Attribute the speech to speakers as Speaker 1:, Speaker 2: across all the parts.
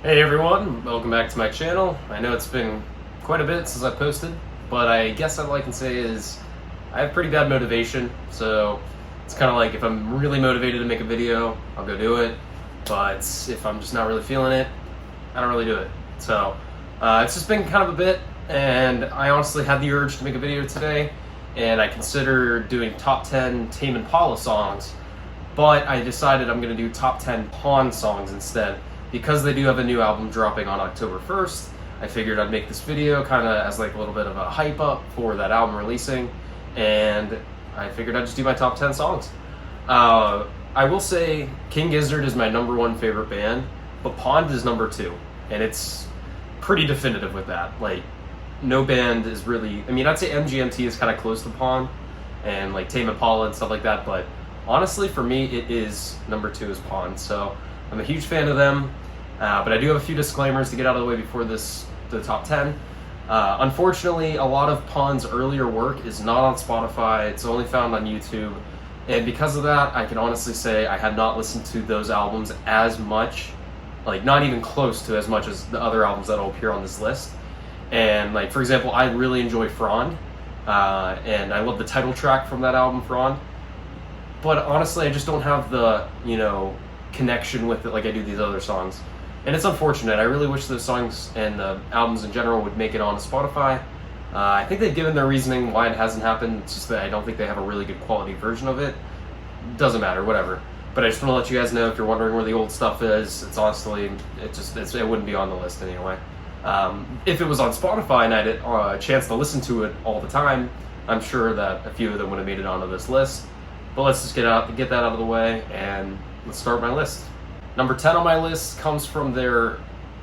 Speaker 1: Hey everyone, welcome back to my channel. I know it's been quite a bit since I posted, but I guess all I can say is I have pretty bad motivation, so it's kind of like if I'm really motivated to make a video, I'll go do it, but if I'm just not really feeling it, I don't really do it. So it's just been kind of a bit, and I honestly had the urge to make a video today, and I considered doing top 10 Tame Impala songs, but I decided I'm going to do top 10 Pawn songs instead. Because they do have a new album dropping on October 1st, I figured I'd make this video kind of as like a little bit of a hype up for that album releasing, and I figured I'd just do my top 10 songs. I will say King Gizzard is my number one favorite band, but Pond is number two, and it's pretty definitive with that. Like, no band is really, I mean, I'd say MGMT is kind of close to Pond, and like Tame Impala and stuff like that, but honestly, for me, it is number two is Pond, so I'm a huge fan of them. But I do have a few disclaimers to get out of the way before the top 10. Unfortunately, a lot of Pond's earlier work is not on Spotify. It's only found on YouTube. And because of that, I can honestly say I had not listened to those albums as much, like not even close to as much as the other albums that will appear on this list. And like, for example, I really enjoy Frond, and I love the title track from that album, Frond. But honestly, I just don't have the, connection with it like I do these other songs. And it's unfortunate. I really wish those songs and the albums in general would make it onto Spotify. I think they've given their reasoning why it hasn't happened. It's just that I don't think they have a really good quality version of it. Doesn't matter, whatever. But I just want to let you guys know, if you're wondering where the old stuff is, it's honestly, it wouldn't be on the list anyway. If it was on Spotify and I had a chance to listen to it all the time, I'm sure that a few of them would have made it onto this list. But let's just get that out of the way, and let's start my list. Number 10 on my list comes from their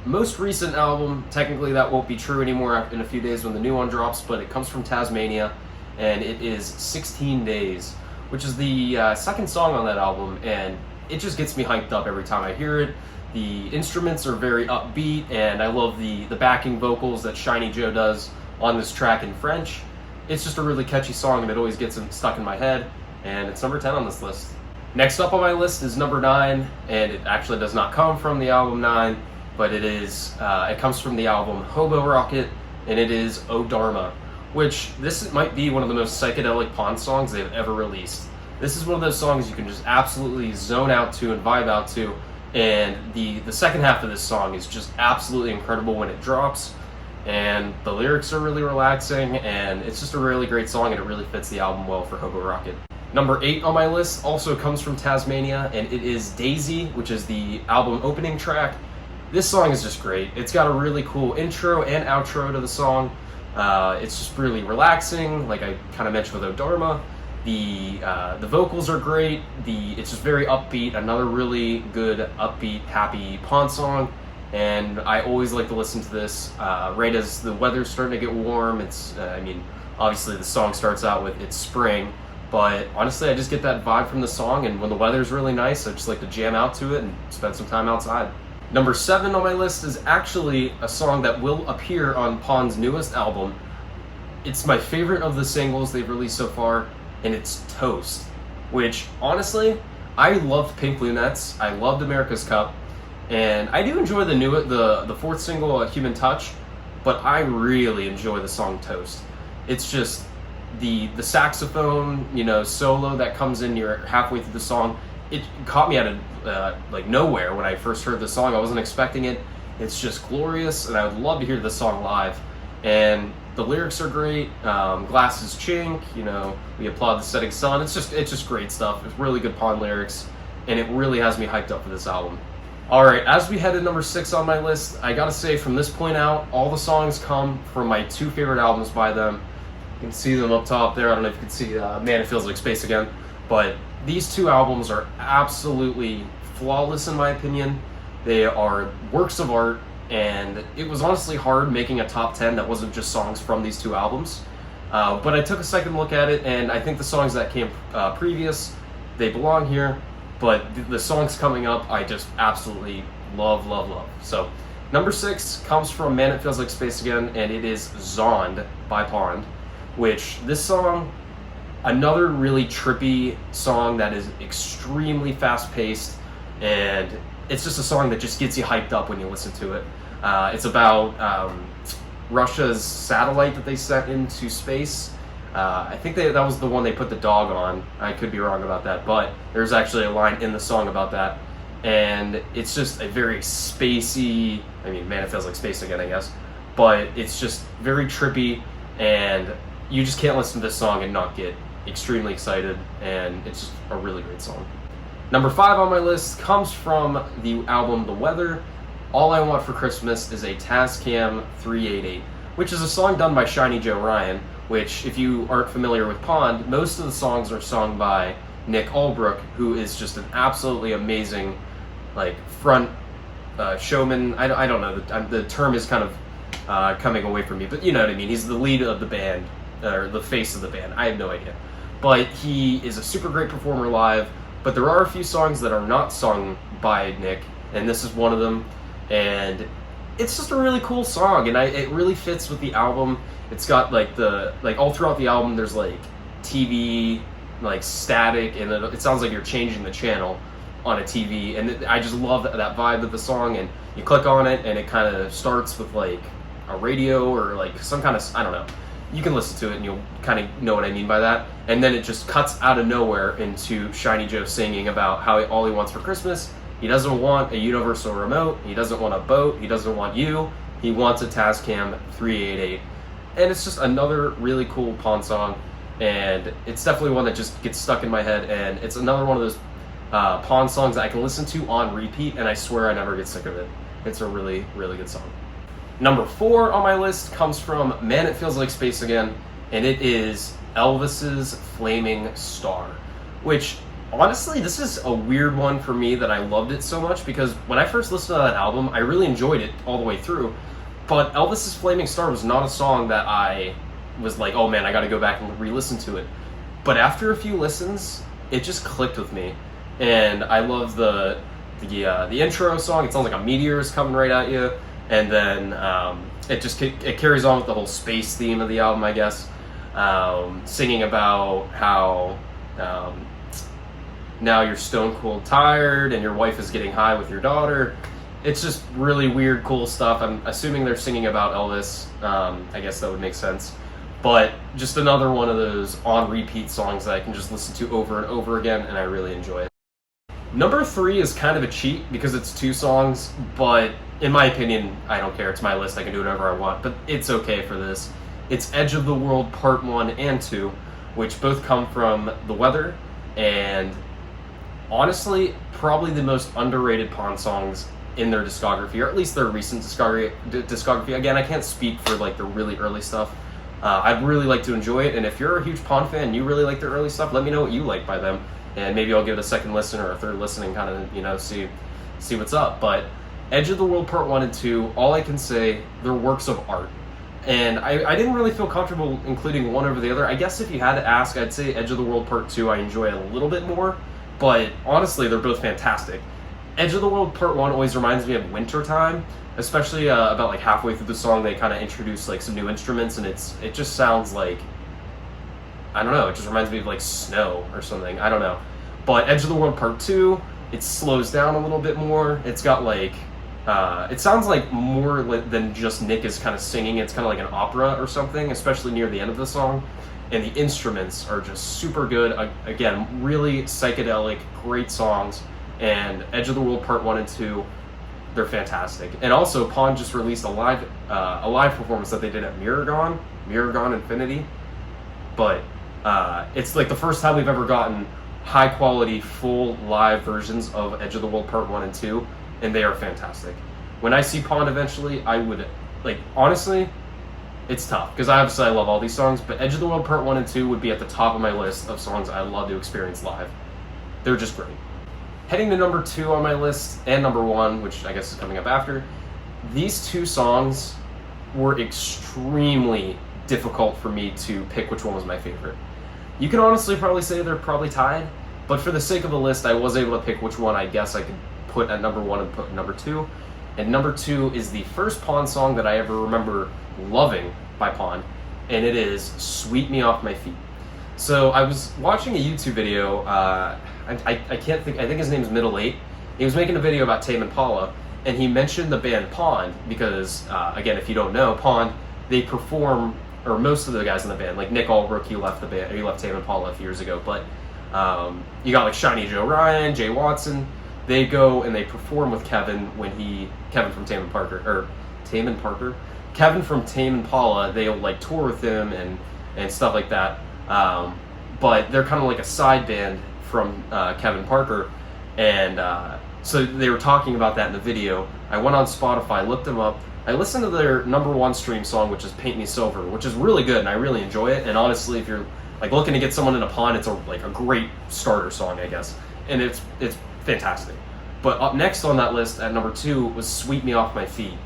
Speaker 1: most recent album. Technically, that won't be true anymore in a few days when the new one drops, but it comes from Tasmania, and it is 16 Days, which is the second song on that album, and it just gets me hyped up every time I hear it. The instruments are very upbeat, and I love the backing vocals that Shiny Joe does on this track in French. It's just a really catchy song, and it always gets stuck in my head, and it's number 10 on this list. Next up on my list is number 9, and it actually does not come from the album 9, but it comes from the album Hobo Rocket, and it is O Dharma, which this might be one of the most psychedelic Pond songs they've ever released. This is one of those songs you can just absolutely zone out to and vibe out to, and the second half of this song is just absolutely incredible when it drops, and the lyrics are really relaxing, and it's just a really great song, and it really fits the album well for Hobo Rocket. Number 8 on my list also comes from Tasmania, and it is Daisy, which is the album opening track. This song is just great. It's got a really cool intro and outro to the song. It's just really relaxing, like I kind of mentioned with O Dharma. The vocals are great. It's just very upbeat. Another really good, upbeat, happy Pond song. And I always like to listen to this right as the weather's starting to get warm. Obviously the song starts out with it's spring. But honestly, I just get that vibe from the song, and when the weather's really nice, I just like to jam out to it and spend some time outside. Number 7 on my list is actually a song that will appear on Pond's newest album. It's my favorite of the singles they've released so far, and it's Toast, which honestly, I loved Pink Lunettes, I loved America's Cup, and I do enjoy the fourth single, Human Touch, but I really enjoy the song Toast. It's just the saxophone, solo that comes in near halfway through the song. It caught me out of nowhere when I first heard the song. I wasn't expecting it. It's just glorious, and I would love to hear the song live. And the lyrics are great. Glasses chink, we applaud the setting sun. It's just great stuff. It's really good Pond lyrics, and it really has me hyped up for this album. All right, as we head to number 6 on my list, I gotta say from this point out, all the songs come from my 2 favorite albums by them. You can see them up top there. I don't know if you can see Man, It Feels Like Space Again. But these 2 albums are absolutely flawless in my opinion. They are works of art, and it was honestly hard making a top 10 that wasn't just songs from these 2 albums. But I took a second look at it, and I think the songs that came previous, they belong here. But the songs coming up, I just absolutely love. So number 6 comes from Man, It Feels Like Space Again, and it is Zond by Pond. Which, this song, another really trippy song that is extremely fast-paced, and it's just a song that just gets you hyped up when you listen to it. It's about Russia's satellite that they sent into space. I think that was the one they put the dog on. I could be wrong about that, but there's actually a line in the song about that. And it's just a very spacey, I mean, man, it feels like space again, I guess. But it's just very trippy, and you just can't listen to this song and not get extremely excited, and it's just a really great song. Number 5 on my list comes from the album The Weather. All I Want for Christmas is a Tascam 388, which is a song done by Shiny Joe Ryan, which, if you aren't familiar with Pond, most of the songs are sung by Nick Albrook, who is just an absolutely amazing, like, front showman. I don't know, the term is kind of coming away from me, but you know what I mean. He's the lead of the band, or the face of the band. I have no idea. But he is a super great performer live, but there are a few songs that are not sung by Nick, and this is one of them. And it's just a really cool song, and it really fits with the album. It's got all throughout the album there's like TV like static, and it sounds like you're changing the channel on a TV, and I just love that vibe of the song. And you click on it and it kind of starts with like a radio or like some kind of, I don't know, you can listen to it and you'll kind of know what I mean by that. And then it just cuts out of nowhere into Shiny Joe singing about how all he wants for Christmas. He doesn't want a universal remote, he doesn't want a boat, he doesn't want you, he wants a Tascam 388. And it's just another really cool Pond song, and it's definitely one that just gets stuck in my head, and it's another one of those Pond songs that I can listen to on repeat, and I swear I never get sick of it. It's a really, really good song. Number 4 on my list comes from Man, It Feels Like Space Again, and it is Elvis's Flaming Star, which, honestly, this is a weird one for me that I loved it so much, because when I first listened to that album, I really enjoyed it all the way through, but Elvis's Flaming Star was not a song that I was like, oh man, I gotta go back and re-listen to it. But after a few listens, it just clicked with me, and I love the intro song. It sounds like a meteor is coming right at you, and then it carries on with the whole space theme of the album, I guess, singing about how now you're stone cold tired and your wife is getting high with your daughter. It's just really weird, cool stuff. I'm assuming they're singing about Elvis. I guess that would make sense. But just another one of those on repeat songs that I can just listen to over and over again, and I really enjoy it. Number 3 is kind of a cheat because it's 2 songs, but in my opinion, I don't care. It's my list. I can do whatever I want, but it's okay for this. It's Edge of the World Part 1 and 2, which both come from The Weather, and honestly, probably the most underrated Pond songs in their discography, or at least their recent discography. Again, I can't speak for like the really early stuff. I'd really like to enjoy it, and if you're a huge Pond fan and you really like their early stuff, let me know what you like by them, and maybe I'll give it a second listen or a third listen and kind of, see what's up. But Edge of the World Part 1 and 2, all I can say, they're works of art. And I didn't really feel comfortable including one over the other. I guess if you had to ask, I'd say Edge of the World Part 2 I enjoy a little bit more, but honestly, they're both fantastic. Edge of the World Part 1 always reminds me of wintertime, especially about like halfway through the song they kind of introduce like some new instruments, and it just sounds like, I don't know, it just reminds me of like snow or something, I don't know. But Edge of the World Part 2, it slows down a little bit more. It's got like, it sounds like more than just Nick is kind of singing. It's kind of like an opera or something, especially near the end of the song. And the instruments are just super good. Again, really psychedelic, great songs. And Edge of the World Part 1 and 2, they're fantastic. And also, Pond just released a live performance that they did at Miragon Infinity. But it's like the first time we've ever gotten high quality, full live versions of Edge of the World Part 1 and 2, and they are fantastic. When I see Pond eventually, I would, like, honestly, it's tough, because obviously I love all these songs, but Edge of the World Part 1 and 2 would be at the top of my list of songs I love to experience live. They're just great. Heading to number 2 on my list, and number 1, which I guess is coming up after, these 2 songs were extremely difficult for me to pick which one was my favorite. You can honestly probably say they're probably tied, but for the sake of the list, I was able to pick which one I guess I could put at number 1 and put number 2. And number 2 is the first Pond song that I ever remember loving by Pond, and it is Sweep Me Off My Feet. So I was watching a YouTube video, I think his name's Middle 8, He was making a video about Tame Impala, and he mentioned the band Pond because, again, if you don't know, Pond, they perform, or most of the guys in the band, like Nick Albrook, he left the band, he left Tame Impala a few years ago, but you got like Shiny Joe Ryan, Jay Watson. They go and they perform with Kevin Kevin from Tame from Tame Impala. They'll like tour with him and stuff like that. But they're kind of like a side band from Kevin Parker, and so they were talking about that in the video. I went on Spotify, looked them up. I listened to their #1 stream song, which is "Paint Me Silver," which is really good, and I really enjoy it. And honestly, if you're like looking to get someone in a pond, it's a great starter song, I guess, and it's fantastic. But up next on that list at #2 was "Sweep Me Off My Feet,"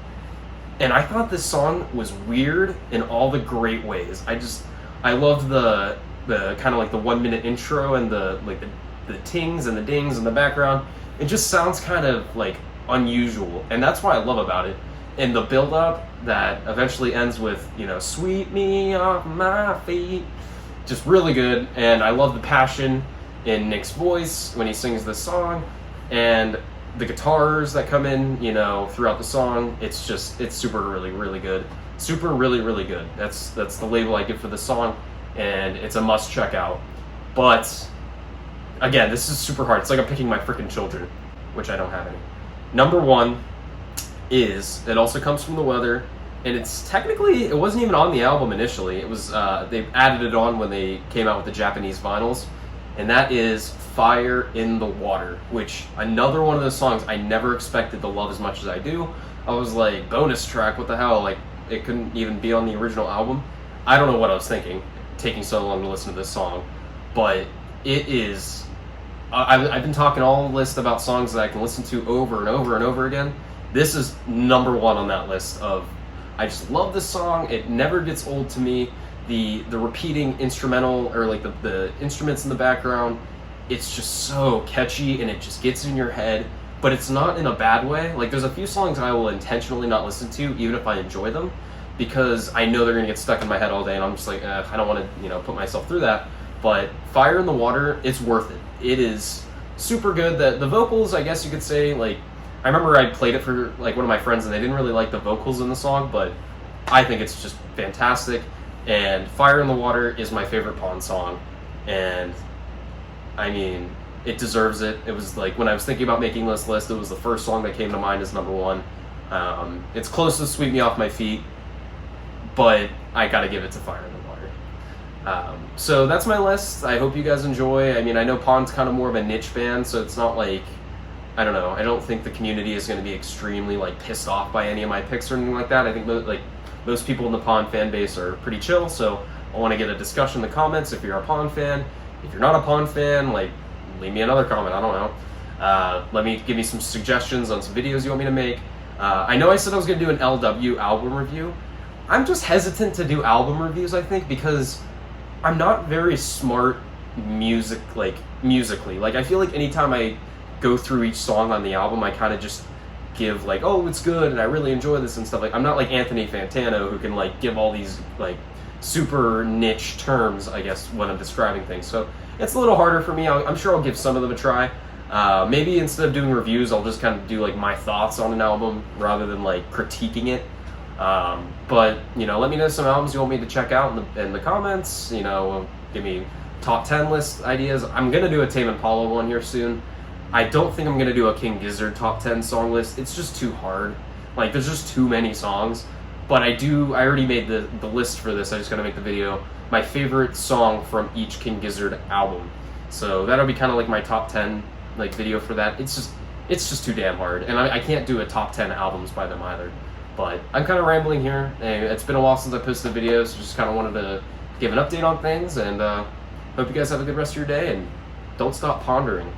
Speaker 1: and I thought this song was weird in all the great ways. I loved the kind of like the 1 minute intro and the tings and the dings in the background. It just sounds kind of like unusual, and that's what I love about it. And the build up that eventually ends with, "Sweep me off my feet," just really good. And I love the passion in Nick's voice when he sings this song, and the guitars that come in, throughout the song. It's super really, really good. Super really, really good. That's the label I give for the song, and it's a must check out. But again, this is super hard. It's like I'm picking my freaking children, which I don't have any. #1 is, it also comes from The Weather, and it wasn't even on the album initially. It was they added it on when they came out with the Japanese vinyls, and that is "Fire in the Water," which another one of those songs I never expected to love as much as I do. I was like, bonus track, what the hell? Like, it couldn't even be on the original album. I don't know what I was thinking, taking so long to listen to this song, but it is. I've been talking all list about songs that I can listen to over and over and over again. This is #1 on that list of, I just love this song. It never gets old to me. The repeating instrumental, or like the instruments in the background, it's just so catchy and it just gets in your head, but it's not in a bad way. Like, there's a few songs I will intentionally not listen to even if I enjoy them, because I know they're gonna get stuck in my head all day, and I'm just like, I don't want to put myself through that. But "Fire in the Water," it's worth it. It is super good. The vocals, I guess you could say, like, I remember I played it for like one of my friends and they didn't really like the vocals in the song, but I think it's just fantastic. And "Fire in the Water" is my favorite Pond song, and I mean, it deserves it. It was like, when I was thinking about making this list, it was the first song that came to mind as #1. It's close to "Sweep Me Off My Feet," but I gotta give it to "Fire in the Water." So that's my list. I hope you guys enjoy. I mean, I know Pond's kind of more of a niche band, so it's not like, I don't know, I don't think the community is going to be extremely like pissed off by any of my picks or anything like that. I think most people in the Pond fan base are pretty chill, so I want to get a discussion in the comments if you're a Pond fan. If you're not a Pond fan, like, leave me another comment, I don't know. Give me some suggestions on some videos you want me to make. I know I said I was going to do an LW album review. I'm just hesitant to do album reviews, I think, because I'm not very smart musically. Like, I feel like anytime I go through each song on the album, I kind of just give like, oh, it's good and I really enjoy this and stuff. Like, I'm not like Anthony Fantano, who can like give all these like super niche terms, I guess, when I'm describing things. So it's a little harder for me. I'm sure I'll give some of them a try. Maybe instead of doing reviews, I'll just kind of do like my thoughts on an album rather than like critiquing it. But let me know some albums you want me to check out in the comments. Give me top 10 list ideas. I'm gonna do a Tame Impala one here soon. I don't think I'm gonna do a King Gizzard top 10 song list. It's just too hard. Like, there's just too many songs. But I already made the list for this. I just gotta make the video. My favorite song from each King Gizzard album. So that'll be kind of like my top 10 like video for that. It's just too damn hard, and I can't do a top 10 albums by them either. But I'm kind of rambling here. It's been a while since I posted videos, so just kind of wanted to give an update on things, and hope you guys have a good rest of your day, and don't stop pondering.